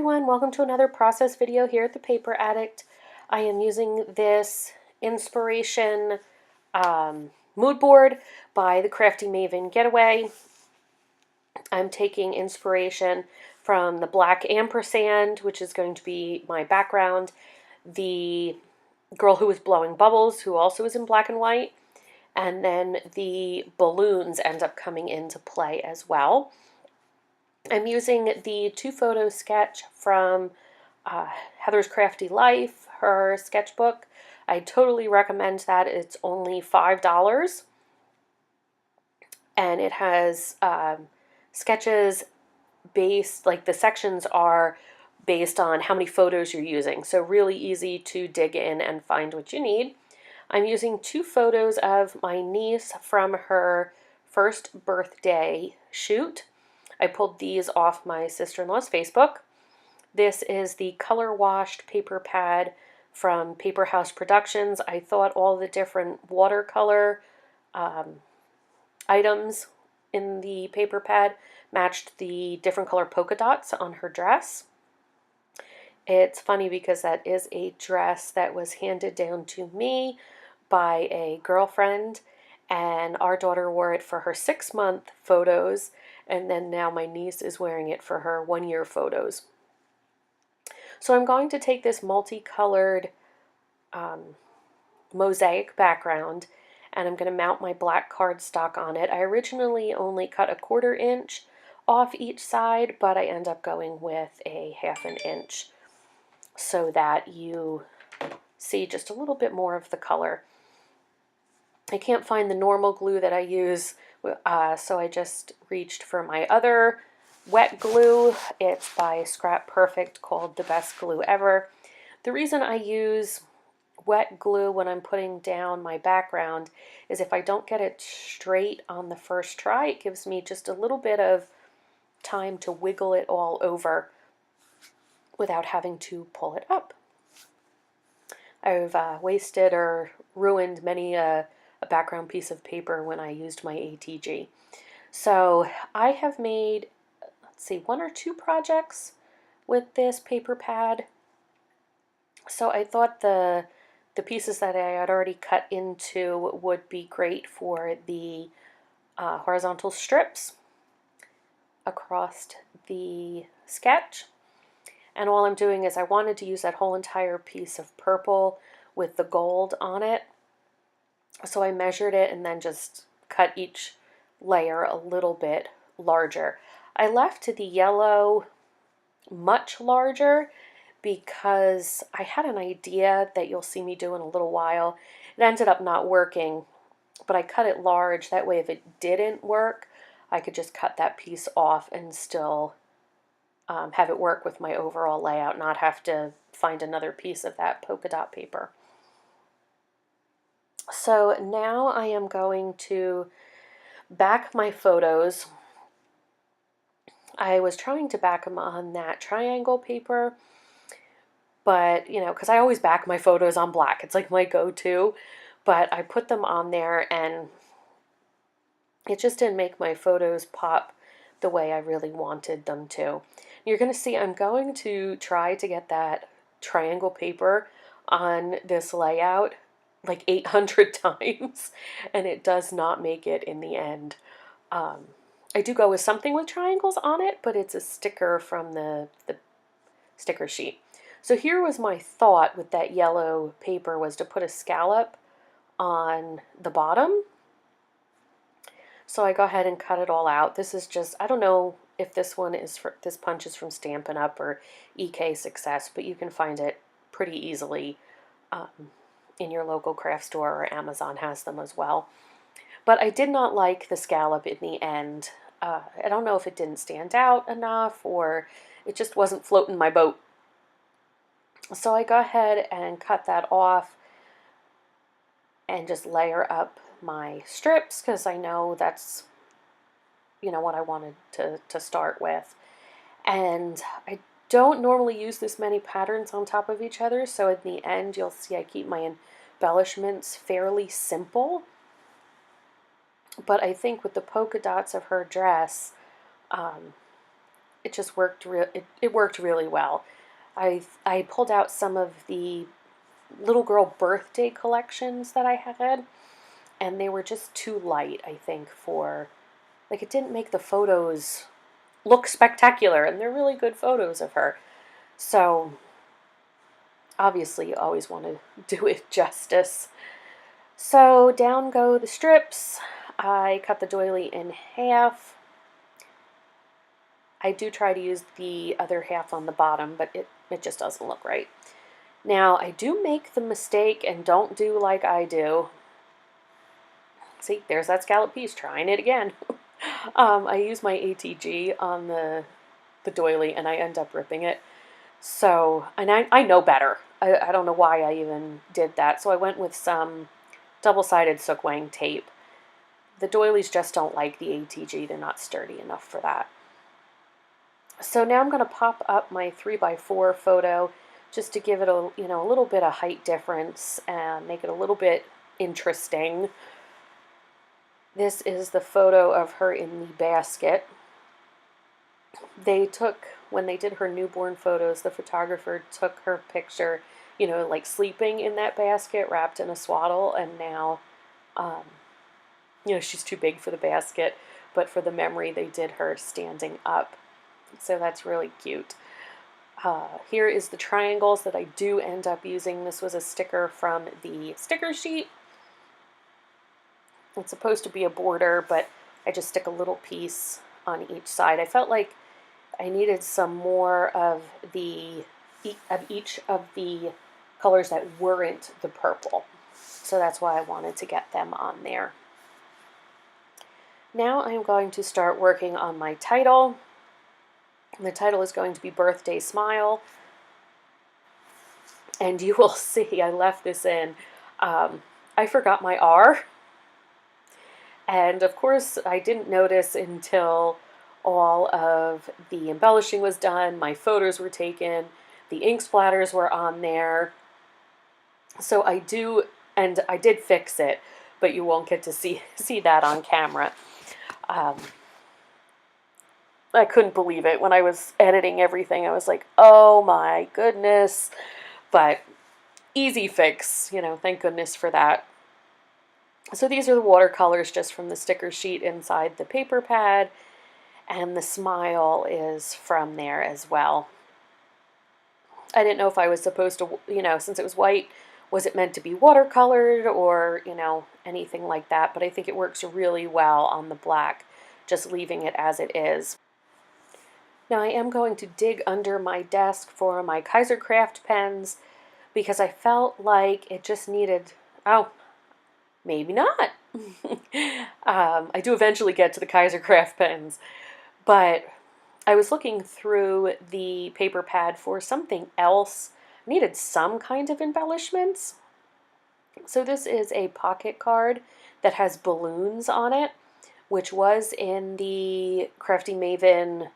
everyone, welcome to another process video here at the Paper Addict. I am using this inspiration mood board by the Crafty Maven Getaway. I'm taking inspiration from the black ampersand, which is going to be my background, the girl who was blowing bubbles, who also is in black and white, and then the balloons end up coming into play as well. I'm using the 2-photo sketch from Heather's Crafty Life, her sketchbook. I totally recommend that. It's only $5. And it has sketches based, like the sections are based on how many photos you're using. So really easy to dig in and find what you need. I'm using 2 photos of my niece from her first birthday shoot. I pulled these off my sister-in-law's Facebook. This is the color washed paper pad from Paper House Productions. I thought all the different watercolor items in the paper pad matched the different color polka dots on her dress. It's funny because that is a dress that was handed down to me by a girlfriend, and our daughter wore it for her 6-month photos, and then now my niece is wearing it for her 1-year photos. So I'm going to take this multicolored mosaic background, and I'm going to mount my black cardstock on it. I originally only cut a 1/4 inch off each side, but I end up going with a 1/2 inch so that you see just a little bit more of the color. I can't find the normal glue that I use, so I just reached for my other wet glue. It's by Scrap Perfect, called The Best Glue Ever. The reason I use wet glue when I'm putting down my background is if I don't get it straight on the first try, it gives me just a little bit of time to wiggle it all over without having to pull it up. I've wasted or ruined many a background piece of paper when I used my ATG. So I have made, let's see, 1 or 2 projects with this paper pad. So I thought the pieces that I had already cut into would be great for the horizontal strips across the sketch. And all I'm doing is I wanted to use that whole entire piece of purple with the gold on it. So I measured it and then just cut each layer a little bit larger. I left the yellow much larger because I had an idea that you'll see me do in a little while. It ended up not working, but I cut it large. That way if it didn't work, I could just cut that piece off and still have it work with my overall layout, not have to find another piece of that polka dot paper. So now I am going to back my photos. I was trying to back them on that triangle paper, but, you know, because I always back my photos on black. It's like my go-to, but I put them on there and it just didn't make my photos pop the way I really wanted them to. You're going to see I'm going to try to get that triangle paper on this layout like 800 times, and it does not make it in the end. I do go with something with triangles on it, but it's a sticker from the sticker sheet. So here was my thought with that yellow paper, was to put a scallop on the bottom. So I go ahead and cut it all out. This is just, I don't know if this one is for, this punch is from Stampin' Up! Or EK Success, but you can find it pretty easily in your local craft store, or Amazon has them as well. But I did not like the scallop in the end. I don't know if it didn't stand out enough or it just wasn't floating my boat. So I go ahead and cut that off and just layer up my strips because I know that's, you know, what I wanted to start with. And I don't normally use this many patterns on top of each other, so in the end you'll see I keep my embellishments fairly simple. But I think with the polka dots of her dress, it just worked it worked really well. I pulled out some of the little girl birthday collections that I had, and they were just too light, I think, for, like, it didn't make the photos look spectacular, and they're really good photos of her. So obviously you always want to do it justice. So down go the strips. I cut the doily in half. I do try to use the other half on the bottom, but it just doesn't look right. Now, I do make the mistake, and don't do like I do. See, there's that scallop piece, trying it again. I use my ATG on the doily, and I end up ripping it. So, and I know better. I don't know why I even did that. So I went with some double-sided Sookwang tape. The doilies just don't like the ATG. They're not sturdy enough for that. So now I'm going to pop up my 3x4 photo just to give it a, a little bit of height difference and make it a little bit interesting. This is the photo of her in the basket. They took, when they did her newborn photos, the photographer took her picture, like sleeping in that basket wrapped in a swaddle, and now, she's too big for the basket, but for the memory they did her standing up. So that's really cute. Here is the triangles that I do end up using. This was a sticker from the sticker sheet. It's supposed to be a border, but I just stick a little piece on each side. I felt like I needed some more of each of the colors that weren't the purple. So that's why I wanted to get them on there. Now I'm going to start working on my title. The title is going to be Birthday Smile. And you will see, I left this in. I forgot my R. And of course, I didn't notice until all of the embellishing was done, my photos were taken, the ink splatters were on there. So I did fix it, but you won't get to see that on camera. I couldn't believe it. When I was editing everything, I was like, oh my goodness. But easy fix, thank goodness for that. So these are the watercolors just from the sticker sheet inside the paper pad, and the smile is from there as well. I didn't know if I was supposed to, since it was white, was it meant to be watercolored or, anything like that, but I think it works really well on the black, just leaving it as it is. Now I am going to dig under my desk for my Kaisercraft pens because I felt like it just needed, maybe not. I do eventually get to the Kaisercraft pens, but I was looking through the paper pad for something else. I needed some kind of embellishments. So this is a pocket card that has balloons on it, which was in the Crafty Maven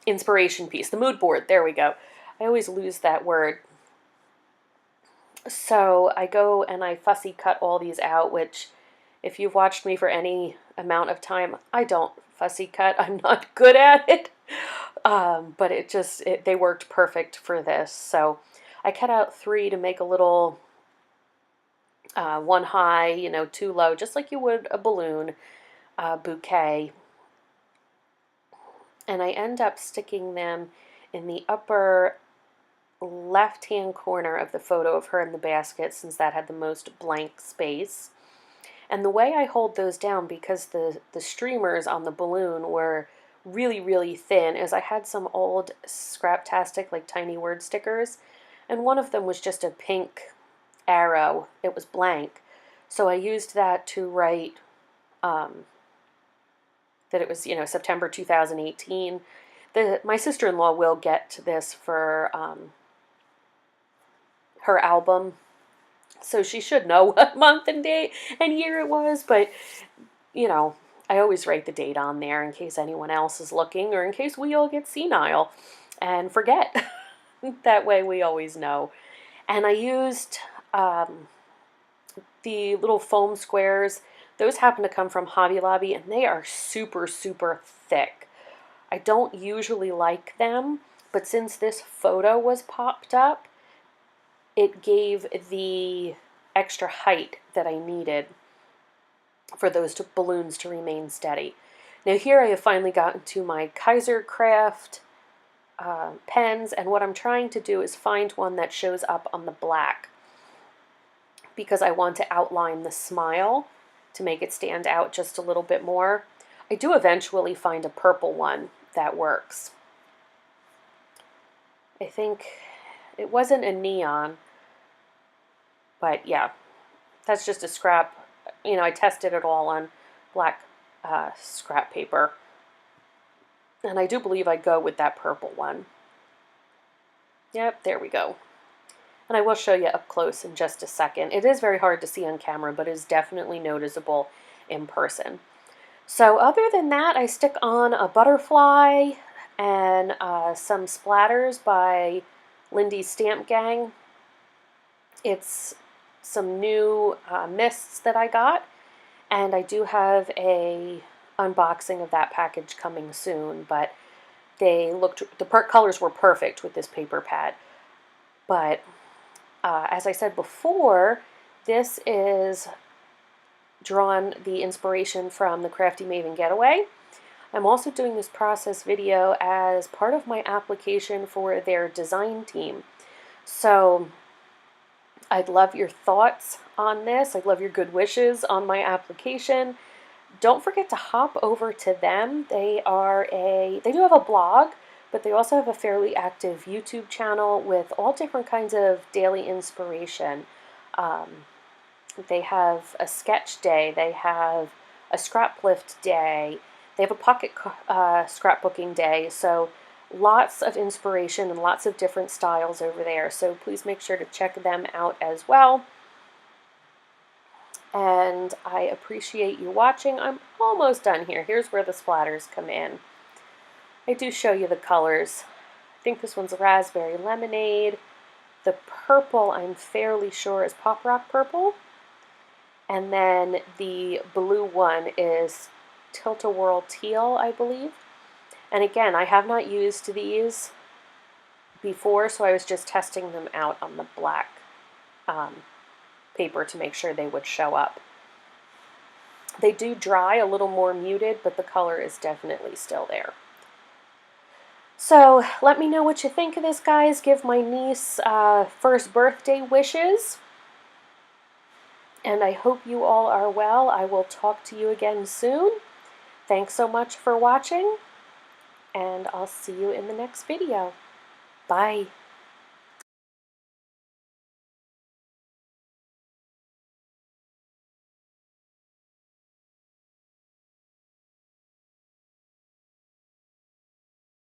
inspiration piece, the mood board, there we go. I always lose that word. So I go and I fussy cut all these out, which if you've watched me for any amount of time, I don't fussy cut. I'm not good at it. But they worked perfect for this. So I cut out 3 to make a little one high, 2 low, just like you would a balloon bouquet. And I end up sticking them in the upper left-hand corner of the photo of her in the basket, since that had the most blank space. And the way I hold those down, because the streamers on the balloon were really, really thin, is I had some old Scraptastic, like tiny word stickers, and one of them was just a pink arrow. It was blank. So I used that to write that it was, September 2018. My sister-in-law will get this for her album, so she should know what month and day and year it was, but, I always write the date on there in case anyone else is looking, or in case we all get senile and forget. That way we always know. And I used the little foam squares. Those happen to come from Hobby Lobby, and they are super, super thick. I don't usually like them, but since this photo was popped up, it gave the extra height that I needed for those balloons to remain steady. Now here I have finally gotten to my Kaiser Craft pens, and what I'm trying to do is find one that shows up on the black, because I want to outline the smile to make it stand out just a little bit more. I do eventually find a purple one that works. I think it wasn't a neon, but yeah, that's just a scrap. You know, I tested it all on black scrap paper, and I do believe I go with that purple one. Yep, there we go. And I will show you up close in just a second. It is very hard to see on camera, but it is definitely noticeable in person. So other than that, I stick on a butterfly and some splatters by Lindy's Stamp Gang. It's some new mists that I got, and I do have a unboxing of that package coming soon, but the colors were perfect with this paper pad. But as I said before, this is the inspiration from the Crafty Maven Getaway. I'm also doing this process video as part of my application for their design team. So I'd love your thoughts on this. I'd love your good wishes on my application. Don't forget to hop over to them. They do have a blog, but they also have a fairly active YouTube channel with all different kinds of daily inspiration. They have a sketch day, they have a scraplift day, they have a pocket scrapbooking day, so lots of inspiration and lots of different styles over there, so please make sure to check them out as well. And I appreciate you watching. I'm almost done here. Here's where the splatters come in. I do show you the colors. I think this one's raspberry lemonade. The purple, I'm fairly sure, is Pop Rock Purple. And then the blue one is Tilt-A-Whirl Teal, I believe. And again, I have not used these before, so I was just testing them out on the black paper to make sure they would show up. They do dry a little more muted, but the color is definitely still there. So let me know what you think of this, guys. Give my niece first birthday wishes. And I hope you all are well. I will talk to you again soon. Thanks so much for watching, and I'll see you in the next video. Bye.